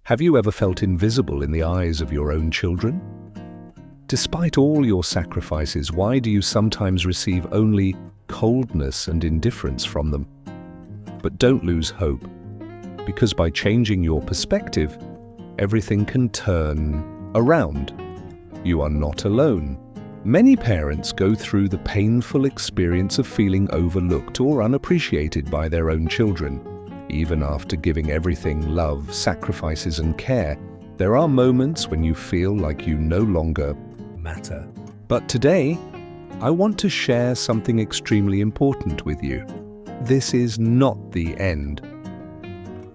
Have you ever felt invisible in the eyes of your own children? Despite all your sacrifices, why do you sometimes receive only coldness and indifference from them? But don't lose hope, because by changing your perspective, everything can turn around. You are not alone. Many parents go through the painful experience of feeling overlooked or unappreciated by their own children. Even after giving everything love, sacrifices, and care, there are moments when you feel like you no longer matter. But today, I want to share something extremely important with you. This is not the end.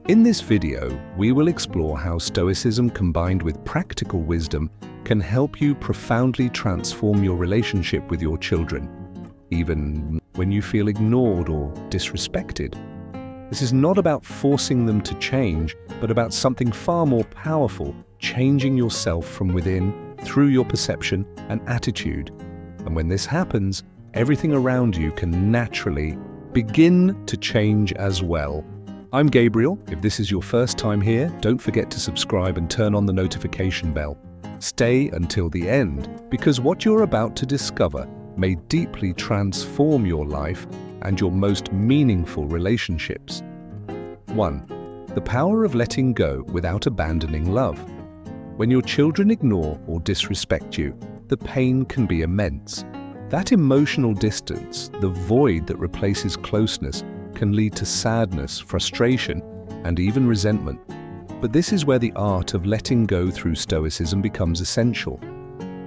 In this video, we will explore how Stoicism combined with practical wisdom can help you profoundly transform your relationship with your children, even when you feel ignored or disrespected. This is not about forcing them to change, but about something far more powerful, changing yourself from within through your perception and attitude. And when this happens, everything around you can naturally begin to change as well. I'm Gabriel. If this is your first time here, don't forget to subscribe and turn on the notification bell. Stay until the end, because what you're about to discover may deeply transform your life and your most meaningful relationships. 1. The power of letting go without abandoning love. When your children ignore or disrespect you, the pain can be immense. That emotional distance, the void that replaces closeness, can lead to sadness, frustration, and even resentment. But this is where the art of letting go through Stoicism becomes essential.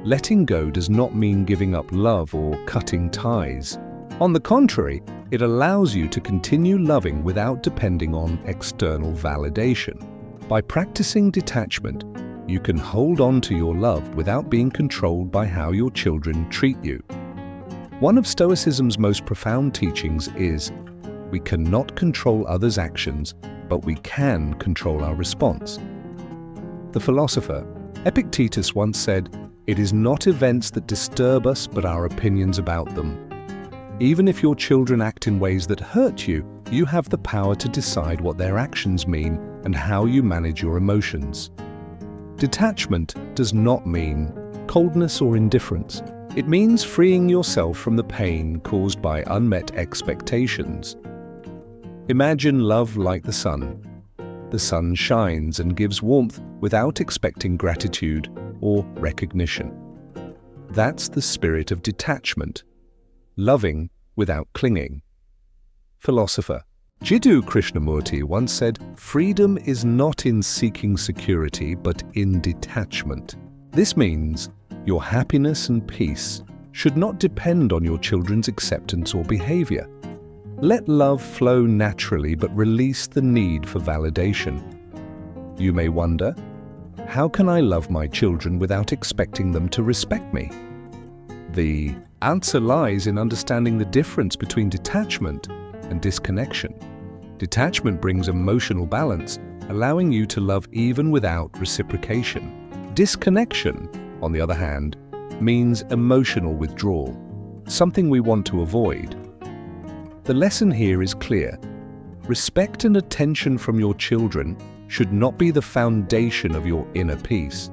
Letting go does not mean giving up love or cutting ties. On the contrary, it allows you to continue loving without depending on external validation. By practicing detachment, you can hold on to your love without being controlled by how your children treat you. One of Stoicism's most profound teachings is, we cannot control others' actions, but we can control our response. The philosopher Epictetus once said, "It is not events that disturb us, but our opinions about them." Even if your children act in ways that hurt you, you have the power to decide what their actions mean and how you manage your emotions. Detachment does not mean coldness or indifference. It means freeing yourself from the pain caused by unmet expectations. Imagine love like the sun. The sun shines and gives warmth without expecting gratitude or recognition. That's the spirit of detachment. Loving without clinging. Philosopher Jiddu Krishnamurti once said, "Freedom is not in seeking security, but in detachment." This means your happiness and peace should not depend on your children's acceptance or behavior. Let love flow naturally, but release the need for validation. You may wonder, how can I love my children without expecting them to respect me? The answer lies in understanding the difference between detachment and disconnection. Detachment brings emotional balance, allowing you to love even without reciprocation. Disconnection, on the other hand, means emotional withdrawal, something we want to avoid. The lesson here is clear. Respect and attention from your children should not be the foundation of your inner peace.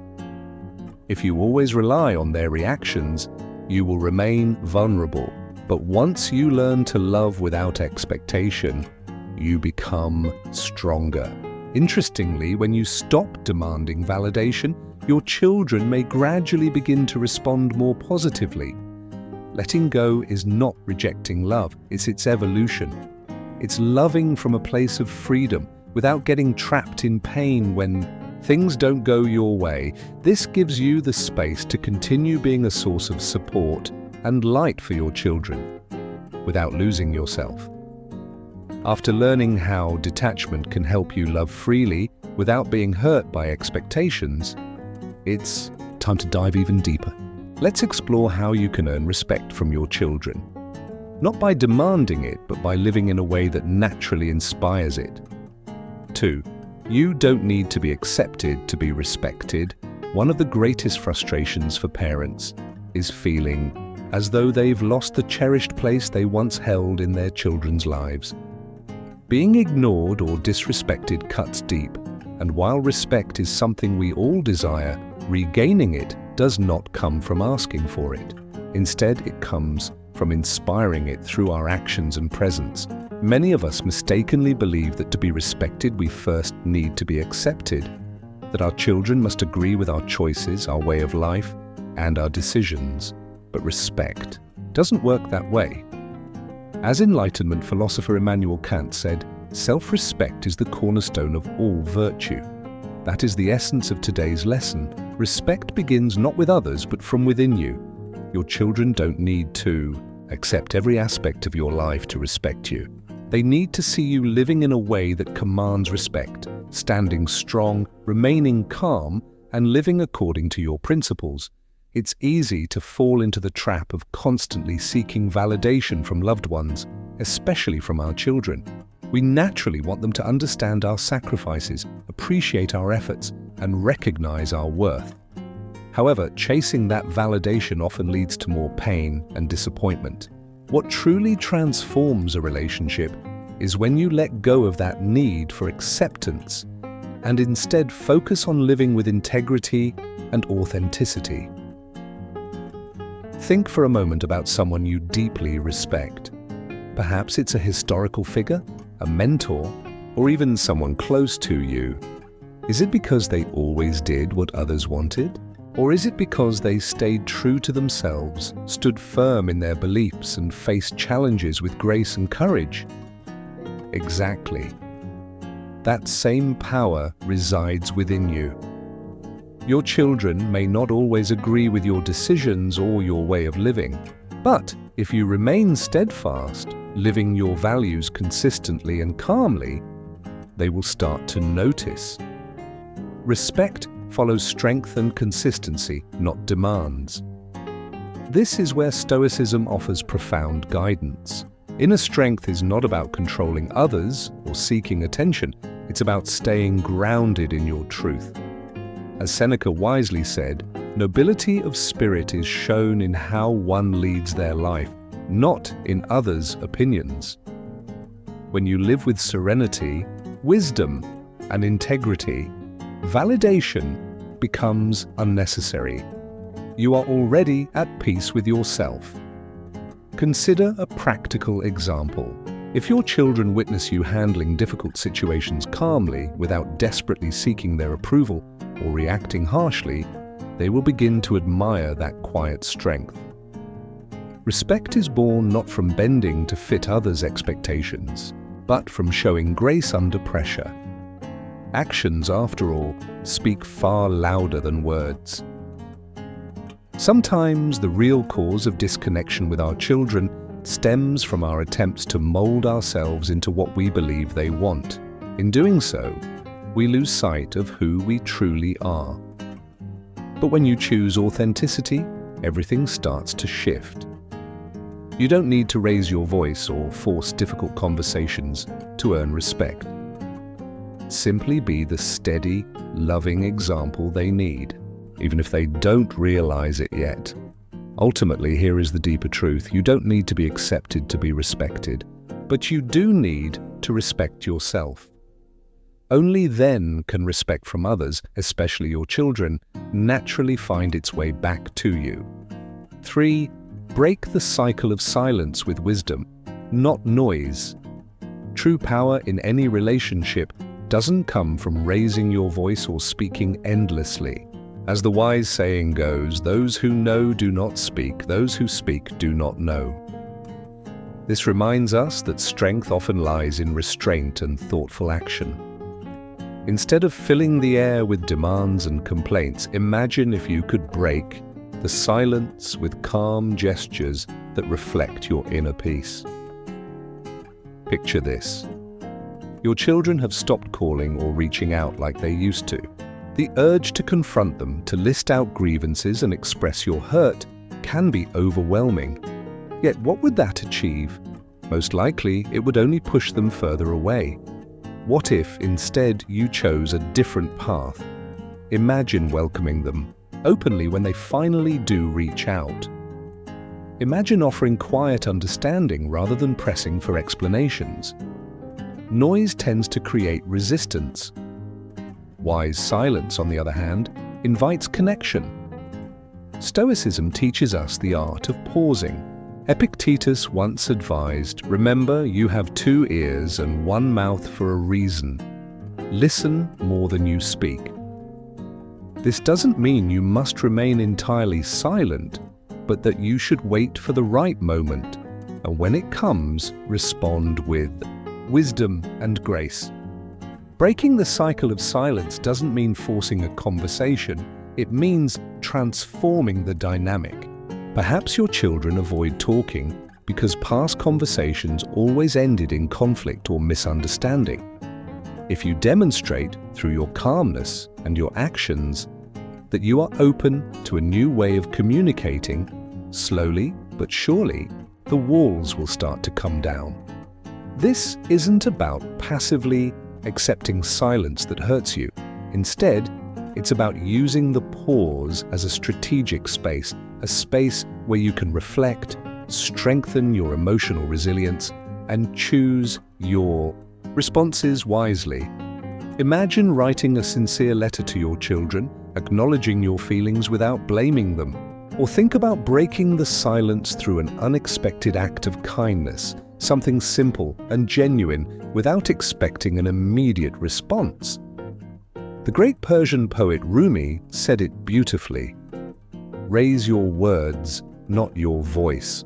If you always rely on their reactions, you will remain vulnerable. But once you learn to love without expectation, you become stronger. Interestingly, when you stop demanding validation, your children may gradually begin to respond more positively. Letting go is not rejecting love, it's its evolution. It's loving from a place of freedom without getting trapped in pain when things don't go your way. This gives you the space to continue being a source of support and light for your children, without losing yourself. After learning how detachment can help you love freely without being hurt by expectations, it's time to dive even deeper. Let's explore how you can earn respect from your children. Not by demanding it, but by living in a way that naturally inspires it. 2. You don't need to be accepted to be respected. One of the greatest frustrations for parents is feeling as though they've lost the cherished place they once held in their children's lives. Being ignored or disrespected cuts deep, And while respect is something we all desire, regaining it does not come from asking for it. Instead, it comes from inspiring it through our actions and presence. Many of us mistakenly believe that to be respected, we first need to be accepted, that our children must agree with our choices, our way of life, and our decisions. But respect doesn't work that way. As Enlightenment philosopher Immanuel Kant said, self-respect is the cornerstone of all virtue. That is the essence of today's lesson. Respect begins not with others, but from within you. Your children don't need to accept every aspect of your life to respect you. They need to see you living in a way that commands respect, standing strong, remaining calm, and living according to your principles. It's easy to fall into the trap of constantly seeking validation from loved ones, especially from our children. We naturally want them to understand our sacrifices, appreciate our efforts, and recognize our worth. However, chasing that validation often leads to more pain and disappointment. What truly transforms a relationship is when you let go of that need for acceptance and instead focus on living with integrity and authenticity. Think for a moment about someone you deeply respect. Perhaps it's a historical figure, a mentor, or even someone close to you. Is it because they always did what others wanted? Or is it because they stayed true to themselves, stood firm in their beliefs, and faced challenges with grace and courage? Exactly. That same power resides within you. Your children may not always agree with your decisions or your way of living, but if you remain steadfast, living your values consistently and calmly, they will start to notice. Respect follows strength and consistency, not demands. This is where Stoicism offers profound guidance. Inner strength is not about controlling others or seeking attention. It's about staying grounded in your truth. As Seneca wisely said, nobility of spirit is shown in how one leads their life, not in others' opinions. When you live with serenity, wisdom, and integrity, validation becomes unnecessary. You are already at peace with yourself. Consider a practical example. If your children witness you handling difficult situations calmly without desperately seeking their approval or reacting harshly, they will begin to admire that quiet strength. Respect is born not from bending to fit others' expectations, but from showing grace under pressure. Actions, after all, speak far louder than words. Sometimes the real cause of disconnection with our children stems from our attempts to mold ourselves into what we believe they want. In doing so, we lose sight of who we truly are. But when you choose authenticity, everything starts to shift. You don't need to raise your voice or force difficult conversations to earn respect. Simply be the steady, loving example they need, even if they don't realize it yet. Ultimately, here is the deeper truth. You don't need to be accepted to be respected, but you do need to respect yourself. Only then can respect from others, especially your children, naturally find its way back to you. 3. Break the cycle of silence with wisdom, not noise. True power in any relationship doesn't come from raising your voice or speaking endlessly. As the wise saying goes, those who know do not speak, those who speak do not know. This reminds us that strength often lies in restraint and thoughtful action. Instead of filling the air with demands and complaints, imagine if you could break the silence with calm gestures that reflect your inner peace. Picture this. Your children have stopped calling or reaching out like they used to. The urge to confront them, to list out grievances and express your hurt can be overwhelming. Yet what would that achieve? Most likely, it would only push them further away. What if instead you chose a different path? Imagine welcoming them openly when they finally do reach out. Imagine offering quiet understanding rather than pressing for explanations. Noise tends to create resistance. Wise silence, on the other hand, invites connection. Stoicism teaches us the art of pausing. Epictetus once advised, "Remember, you have 2 ears and 1 mouth for a reason. Listen more than you speak." This doesn't mean you must remain entirely silent, but that you should wait for the right moment, and when it comes, respond with wisdom and grace. Breaking the cycle of silence doesn't mean forcing a conversation. It means transforming the dynamic. Perhaps your children avoid talking because past conversations always ended in conflict or misunderstanding. If you demonstrate through your calmness and your actions that you are open to a new way of communicating, slowly but surely, the walls will start to come down. This isn't about passively accepting silence that hurts you. Instead, it's about using the pause as a strategic space, a space where you can reflect, strengthen your emotional resilience, and choose your responses wisely. Imagine writing a sincere letter to your children, acknowledging your feelings without blaming them. Or think about breaking the silence through an unexpected act of kindness, something simple and genuine without expecting an immediate response. The great Persian poet Rumi said it beautifully, "Raise your words, not your voice.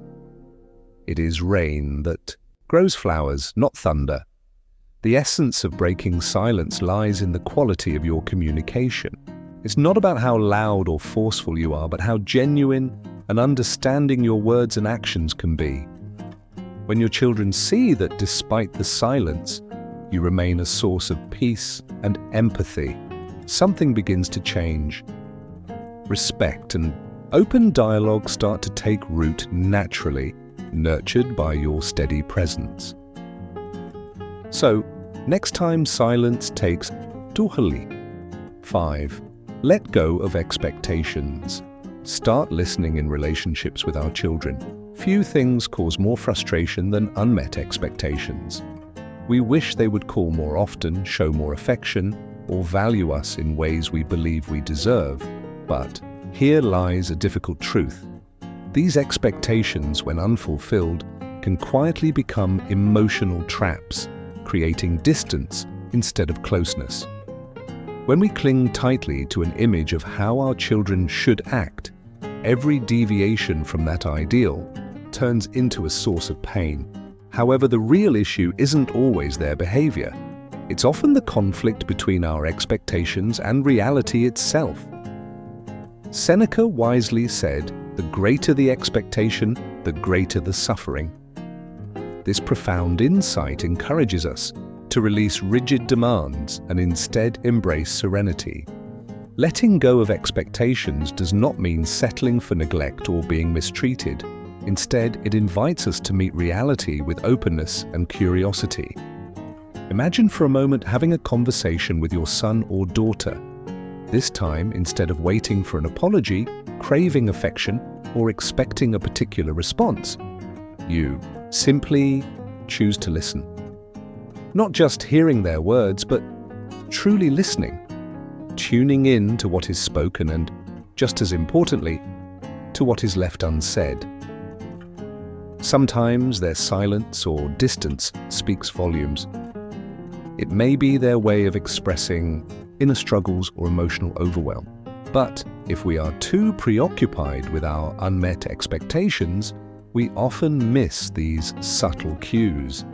It is rain that grows flowers, not thunder." The essence of breaking silence lies in the quality of your communication. It's not about how loud or forceful you are, but how genuine and understanding your words and actions can be. When your children see that despite the silence, you remain a source of peace and empathy, something begins to change. Respect and open dialogue start to take root naturally, nurtured by your steady presence. So, next time silence takes tuhali. 5. Let go of expectations. Start listening in relationships with our children. Few things cause more frustration than unmet expectations. We wish they would call more often, show more affection, or value us in ways we believe we deserve. But here lies a difficult truth. These expectations, when unfulfilled, can quietly become emotional traps, creating distance instead of closeness. When we cling tightly to an image of how our children should act, every deviation from that ideal turns into a source of pain. However, the real issue isn't always their behavior. It's often the conflict between our expectations and reality itself. Seneca wisely said, "The greater the expectation, the greater the suffering." This profound insight encourages us to release rigid demands and instead embrace serenity. Letting go of expectations does not mean settling for neglect or being mistreated. Instead, it invites us to meet reality with openness and curiosity. Imagine for a moment having a conversation with your son or daughter. This time, instead of waiting for an apology, craving affection, or expecting a particular response, you simply choose to listen. Not just hearing their words, but truly listening, tuning in to what is spoken and, just as importantly, to what is left unsaid. Sometimes their silence or distance speaks volumes. It may be their way of expressing inner struggles or emotional overwhelm. But if we are too preoccupied with our unmet expectations, we often miss these subtle cues.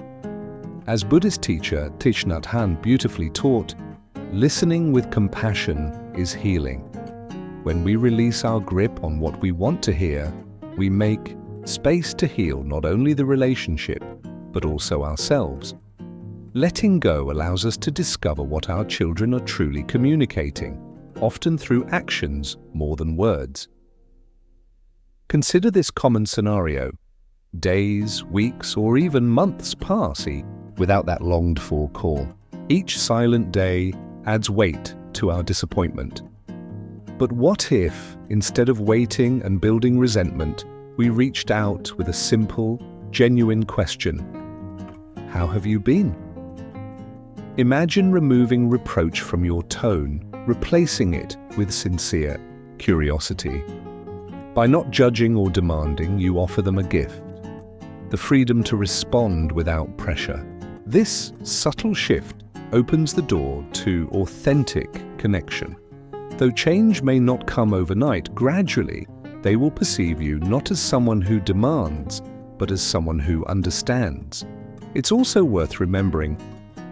As Buddhist teacher Thich Nhat Hanh beautifully taught, listening with compassion is healing. When we release our grip on what we want to hear, we make space to heal not only the relationship, but also ourselves. Letting go allows us to discover what our children are truly communicating, often through actions more than words. Consider this common scenario. Days, weeks, or even months pass without that longed-for call. Each silent day adds weight to our disappointment. But what if, instead of waiting and building resentment, we reached out with a simple, genuine question? How have you been? Imagine removing reproach from your tone, replacing it with sincere curiosity. By not judging or demanding, you offer them a gift, the freedom to respond without pressure. This subtle shift opens the door to authentic connection. Though change may not come overnight, gradually they will perceive you not as someone who demands, but as someone who understands. It's also worth remembering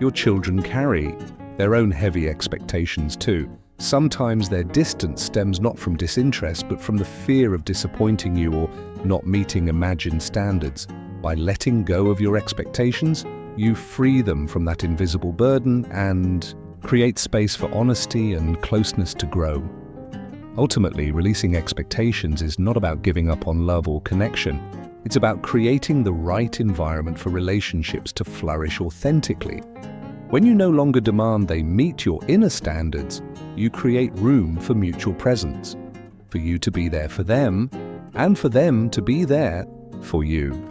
your children carry their own heavy expectations too. Sometimes their distance stems not from disinterest, but from the fear of disappointing you or not meeting imagined standards. By letting go of your expectations, you free them from that invisible burden and create space for honesty and closeness to grow. Ultimately, releasing expectations is not about giving up on love or connection. It's about creating the right environment for relationships to flourish authentically. When you no longer demand they meet your inner standards, you create room for mutual presence, for you to be there for them, and for them to be there for you.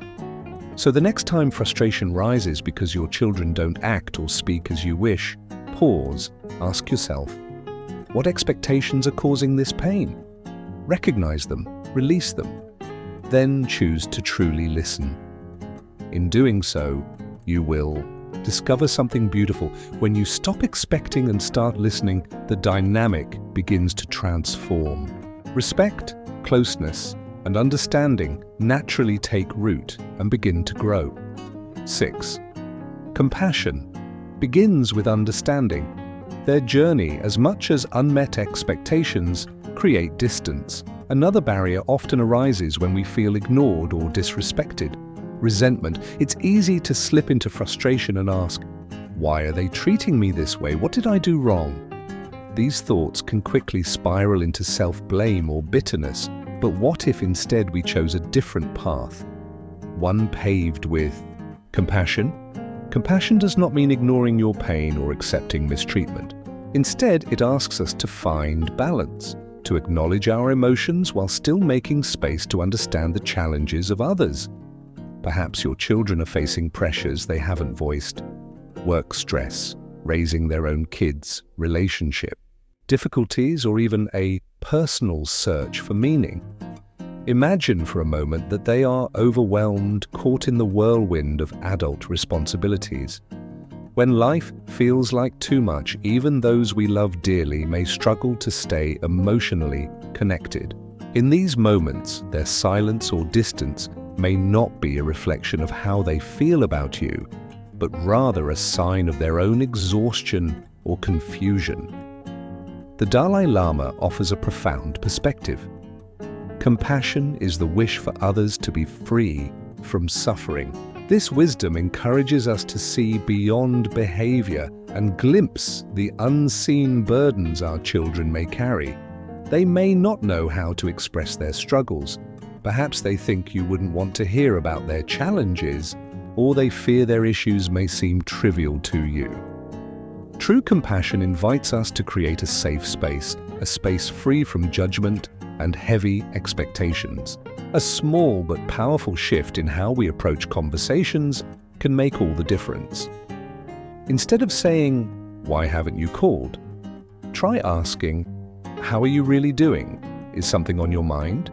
So the next time frustration rises because your children don't act or speak as you wish, pause, ask yourself, what expectations are causing this pain? Recognize them, release them, then choose to truly listen. In doing so, you will discover something beautiful. When you stop expecting and start listening, the dynamic begins to transform. Respect, closeness, and understanding naturally take root and begin to grow. 6. Compassion begins with understanding. Their journey, as much as unmet expectations, create distance. Another barrier often arises when we feel ignored or disrespected. Resentment. It's easy to slip into frustration and ask, why are they treating me this way? What did I do wrong? These thoughts can quickly spiral into self-blame or bitterness. But what if instead we chose a different path? One paved with compassion? Compassion does not mean ignoring your pain or accepting mistreatment. Instead, it asks us to find balance, to acknowledge our emotions while still making space to understand the challenges of others. Perhaps your children are facing pressures they haven't voiced. Work stress, raising their own kids, relationship, difficulties, or even a personal search for meaning. Imagine for a moment that they are overwhelmed, caught in the whirlwind of adult responsibilities. When life feels like too much, even those we love dearly may struggle to stay emotionally connected. In these moments, their silence or distance may not be a reflection of how they feel about you, but rather a sign of their own exhaustion or confusion. The Dalai Lama offers a profound perspective. Compassion is the wish for others to be free from suffering. This wisdom encourages us to see beyond behavior and glimpse the unseen burdens our children may carry. They may not know how to express their struggles. Perhaps they think you wouldn't want to hear about their challenges, or they fear their issues may seem trivial to you. True compassion invites us to create a safe space, a space free from judgment and heavy expectations. A small but powerful shift in how we approach conversations can make all the difference. Instead of saying, "Why haven't you called?" try asking, "How are you really doing? Is something on your mind?"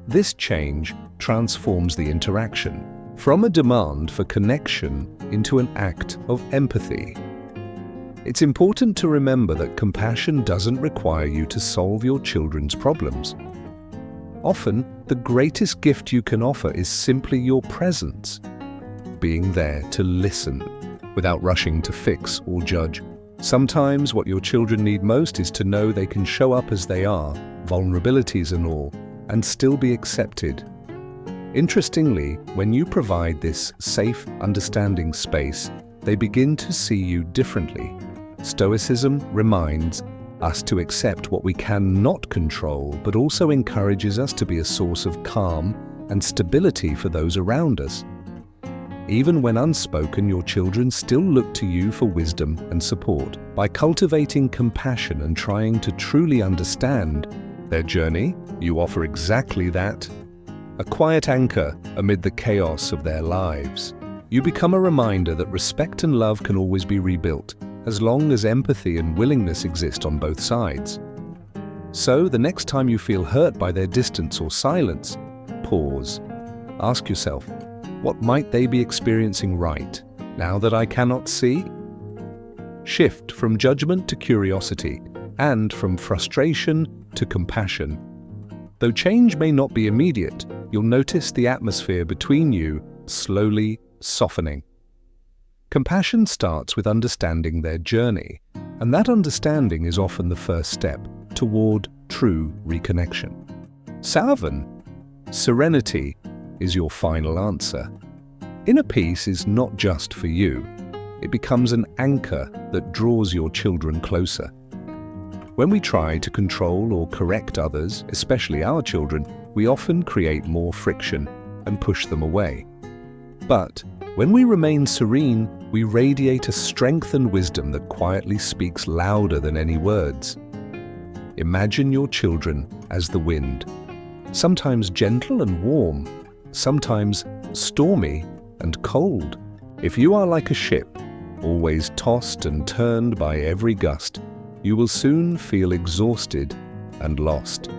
This change transforms the interaction from a demand for connection into an act of empathy. It's important to remember that compassion doesn't require you to solve your children's problems. Often, the greatest gift you can offer is simply your presence, being there to listen without rushing to fix or judge. Sometimes what your children need most is to know they can show up as they are, vulnerabilities and all, and still be accepted. Interestingly, when you provide this safe, understanding space, they begin to see you differently. Stoicism reminds us to accept what we cannot control, but also encourages us to be a source of calm and stability for those around us. Even when unspoken, your children still look to you for wisdom and support. By cultivating compassion and trying to truly understand their journey, you offer exactly that, a quiet anchor amid the chaos of their lives. You become a reminder that respect and love can always be rebuilt, as long as empathy and willingness exist on both sides. So, the next time you feel hurt by their distance or silence, pause. Ask yourself, what might they be experiencing right now that I cannot see? Shift from judgment to curiosity, and from frustration to compassion. Though change may not be immediate, you'll notice the atmosphere between you slowly softening. Compassion starts with understanding their journey, and that understanding is often the first step toward true reconnection. Salven, serenity is your final answer. Inner peace is not just for you. It becomes an anchor that draws your children closer. When we try to control or correct others, especially our children, we often create more friction and push them away. But when we remain serene, we radiate a strength and wisdom that quietly speaks louder than any words. Imagine your children as the wind, sometimes gentle and warm, sometimes stormy and cold. If you are like a ship, always tossed and turned by every gust, you will soon feel exhausted and lost.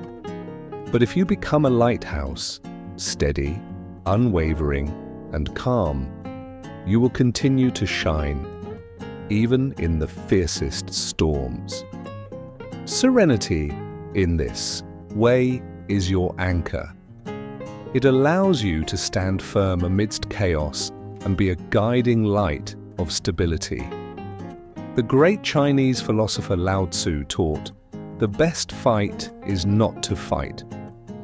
But if you become a lighthouse, steady, unwavering, and calm, you will continue to shine, even in the fiercest storms. Serenity, in this way, is your anchor. It allows you to stand firm amidst chaos and be a guiding light of stability. The great Chinese philosopher Lao Tzu taught, "The best fight is not to fight."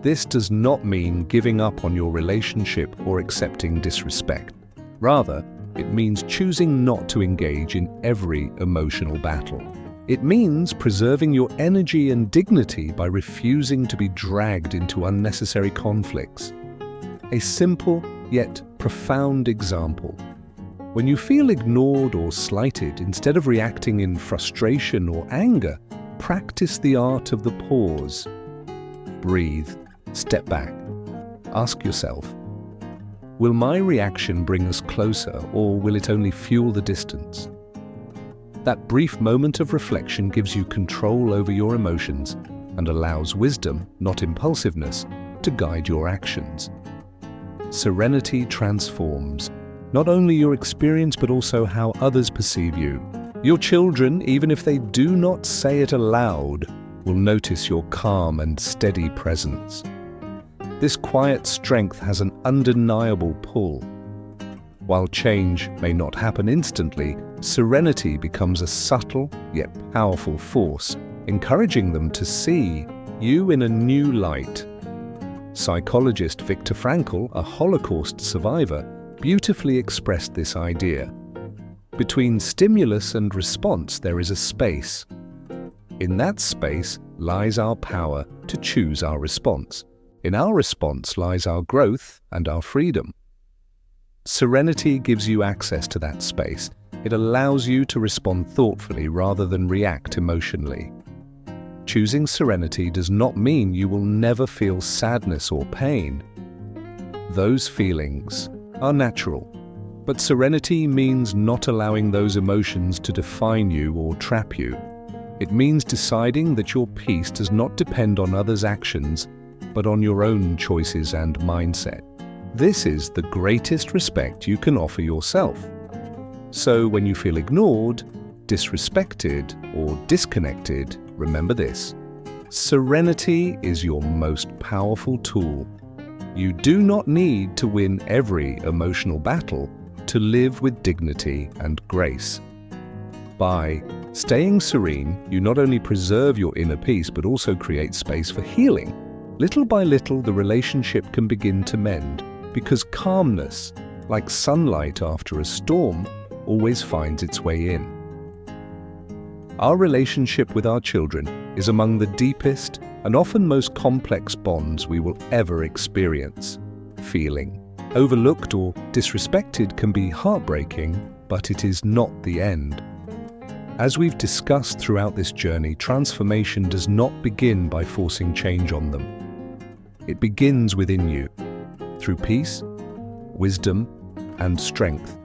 This does not mean giving up on your relationship or accepting disrespect. Rather, it means choosing not to engage in every emotional battle. It means preserving your energy and dignity by refusing to be dragged into unnecessary conflicts. A simple yet profound example. When you feel ignored or slighted, instead of reacting in frustration or anger, practice the art of the pause. Breathe, step back. Ask yourself, will my reaction bring us closer, or will it only fuel the distance? That brief moment of reflection gives you control over your emotions and allows wisdom, not impulsiveness, to guide your actions. Serenity transforms not only your experience but also how others perceive you. Your children, even if they do not say it aloud, will notice your calm and steady presence. This quiet strength has an undeniable pull. While change may not happen instantly, serenity becomes a subtle yet powerful force, encouraging them to see you in a new light. Psychologist Viktor Frankl, a Holocaust survivor, beautifully expressed this idea. Between stimulus and response there is a space. In that space lies our power to choose our response. In our response lies our growth and our freedom. Serenity gives you access to that space. It allows you to respond thoughtfully rather than react emotionally. Choosing serenity does not mean you will never feel sadness or pain. Those feelings are natural, but serenity means not allowing those emotions to define you or trap you. It means deciding that your peace does not depend on others' actions, but on your own choices and mindset. This is the greatest respect you can offer yourself. So when you feel ignored, disrespected, or disconnected, remember this: serenity is your most powerful tool. You do not need to win every emotional battle to live with dignity and grace. By staying serene, you not only preserve your inner peace but also create space for healing. Little by little, the relationship can begin to mend, because calmness, like sunlight after a storm, always finds its way in. Our relationship with our children is among the deepest and often most complex bonds we will ever experience. Feeling overlooked or disrespected can be heartbreaking, but it is not the end. As we've discussed throughout this journey, transformation does not begin by forcing change on them. It begins within you, through peace, wisdom, and strength.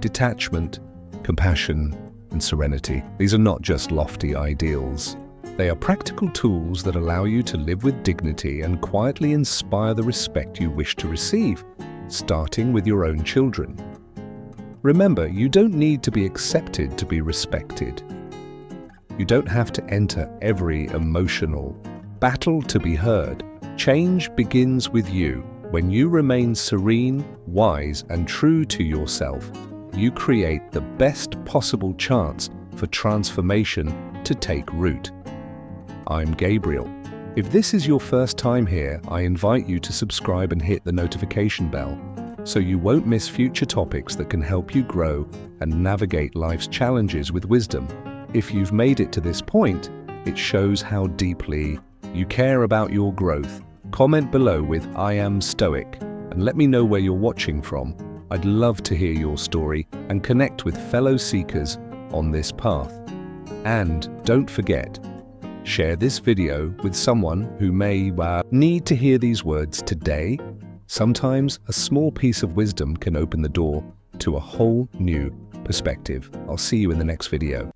Detachment, compassion, and serenity. These are not just lofty ideals. They are practical tools that allow you to live with dignity and quietly inspire the respect you wish to receive, starting with your own children. Remember, you don't need to be accepted to be respected. You don't have to enter every emotional battle to be heard. Change begins with you. When you remain serene, wise, and true to yourself, you create the best possible chance for transformation to take root. I'm Gabriel. If this is your first time here, I invite you to subscribe and hit the notification bell so you won't miss future topics that can help you grow and navigate life's challenges with wisdom. If you've made it to this point, it shows how deeply you care about your growth. Comment below with "I am Stoic" and let me know where you're watching from. I'd love to hear your story and connect with fellow seekers on this path. And don't forget, share this video with someone who may need to hear these words today. Sometimes a small piece of wisdom can open the door to a whole new perspective. I'll see you in the next video.